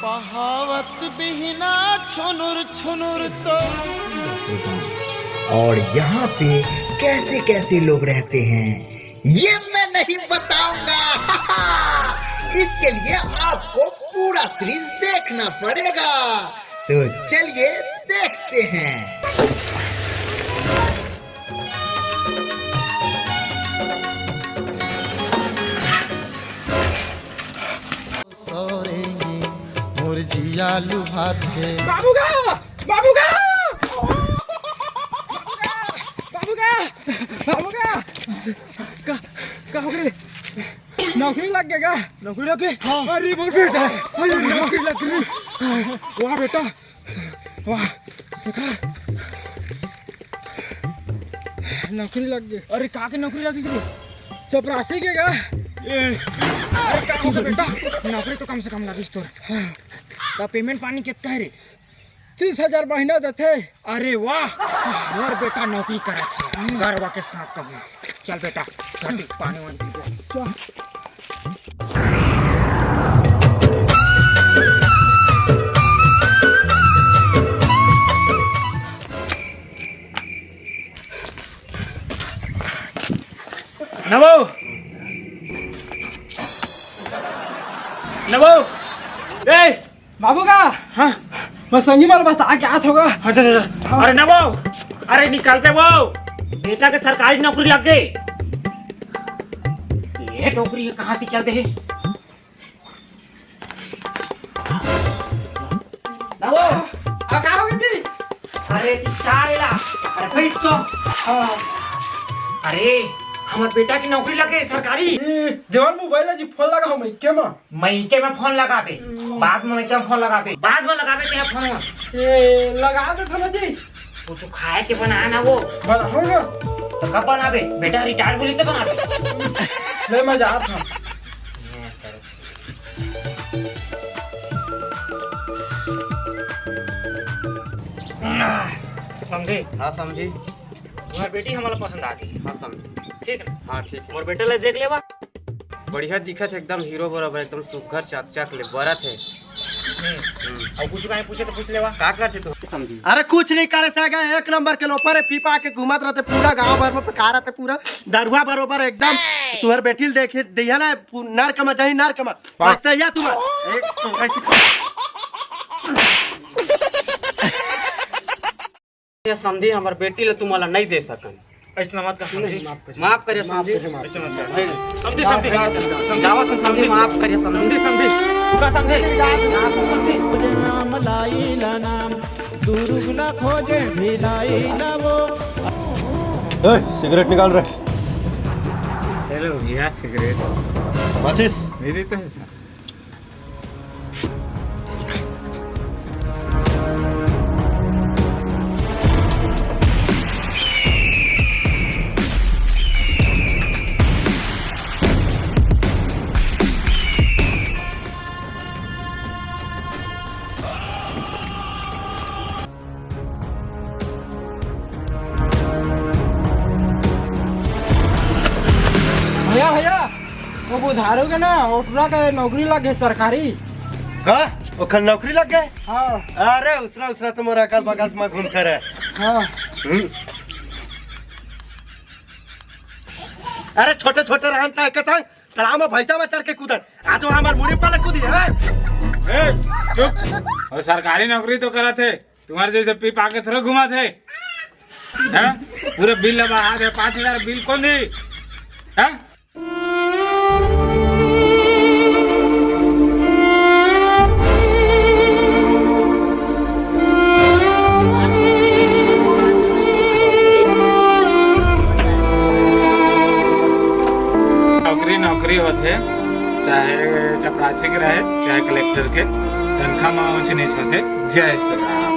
पहावत बिहना छुनुर छुनुर तो। और यहाँ पे कैसे कैसे लोग रहते हैं ये मैं नहीं बताऊंगा। इसके लिए आपको पूरा सीरीज देखना पड़ेगा, तो चलिए देखते हैं। मुरझिया लुभाते बाबूगा बाबूगा बाबूगा बाबूगा का हो गए? नौकरी लग गया? नौकरी लग गई? अरे मोर बेटा, अरे नौकरी लग गई। वाह बेटा वाह, नौकरी लग गई। अरे का के नौकरी लगी थी? चपरासी के का? अरे का होगा बेटा, नौकरी तो कम से कम लगी तो। का पेमेंट पानी कितना है रे? 30,000 महीना देते। अरे वाह, मोर बेटा नौकरी करे थे गरवा के साथ कभी। चल बेटा घटी पानी वानी पी चल। नवो नवो ए बाबू का। हाँ मैं संगी वाला बता क्या होगा। अरे नवो, अरे निकलते वो बेटा के सरकारी नौकरी लग गई। ये नौकरी है कहाँ थी चलते है? नवो क्या हो गई थी? अरे चारेला, अरे बैठ तो। अरे हमारे बेटा की नौकरी लगे सरकारी। देवान मोबाइल जी फोन लगा हम के में मईके में फोन लगा पे, बाद में मैं फोन लगा पे, बाद में लगा पे तेरा फोन ए लगा दे थाना जी। कुछ खाए के बना ना वो बना होगा तो कब बनाबे? बेटा रिटायर बोली तो बनाबे। ले मैं जा था। समझे? हाँ समझी। तुम्हारी बेटी हमारा पसंद आ गई। हाँ समझी। ठीक है? हाँ ठीक है। और बेटा ले देख लेवा। बढ़िया दिखत है, एकदम हीरो बराबर, एकदम सुघर चक ले बरत है। और कुछ कहीं पूछे तो पूछ लेवा। का करते तू? समझी। अरे कुछ नहीं करे सके, एक नंबर के लोपर है, पीपा के घुमत रहते पूरा गांव भर में, पका रहते पूरा दरुआ बरोबर एकदम। तुम्हारे बेटी देखे दिया ना नर कमा जाही नर कमा ऐसे या ये समझी हमारे बेटी ले तुम्हारा नहीं दे सकन। ऐसा मत कर, माफ करिए समझी। समझे समझे जावा तुम समझी, माफ करिए समझी। समझे का समझे नाम लाई ला नाम दुर्गुना खोजे भिलाई ला वो। सिगरेट निकाल रहे। हेलो भैया, सिगरेट माचिस मेरी तो है सर। भैया भैया वो बुधारोगे ना ओटरा का नौकरी लग गई सरकारी। का ओखन नौकरी लग गए? हाँ अरे उसरा उसरा तुम्हारा अकल बगल में घूमते रहे। हाँ अरे छोटे छोटे रहता है कथा तालाब में भैंसा में चढ़ के कूदन, आज हमारे मुड़ी पर कूदी है। चुप। और सरकारी नौकरी तो करा थे, तुम्हारे जैसे पी पा के थोड़ा घुमा थे। हाँ? पूरे बिल लगा दे, 5,000 बिल कौन दी? हाँ? नौकरी होते, चाहे चपरासी के रहे चाहे कलेक्टर के, तनख्वाह में ऊंच नीच होते। जय श्री राम।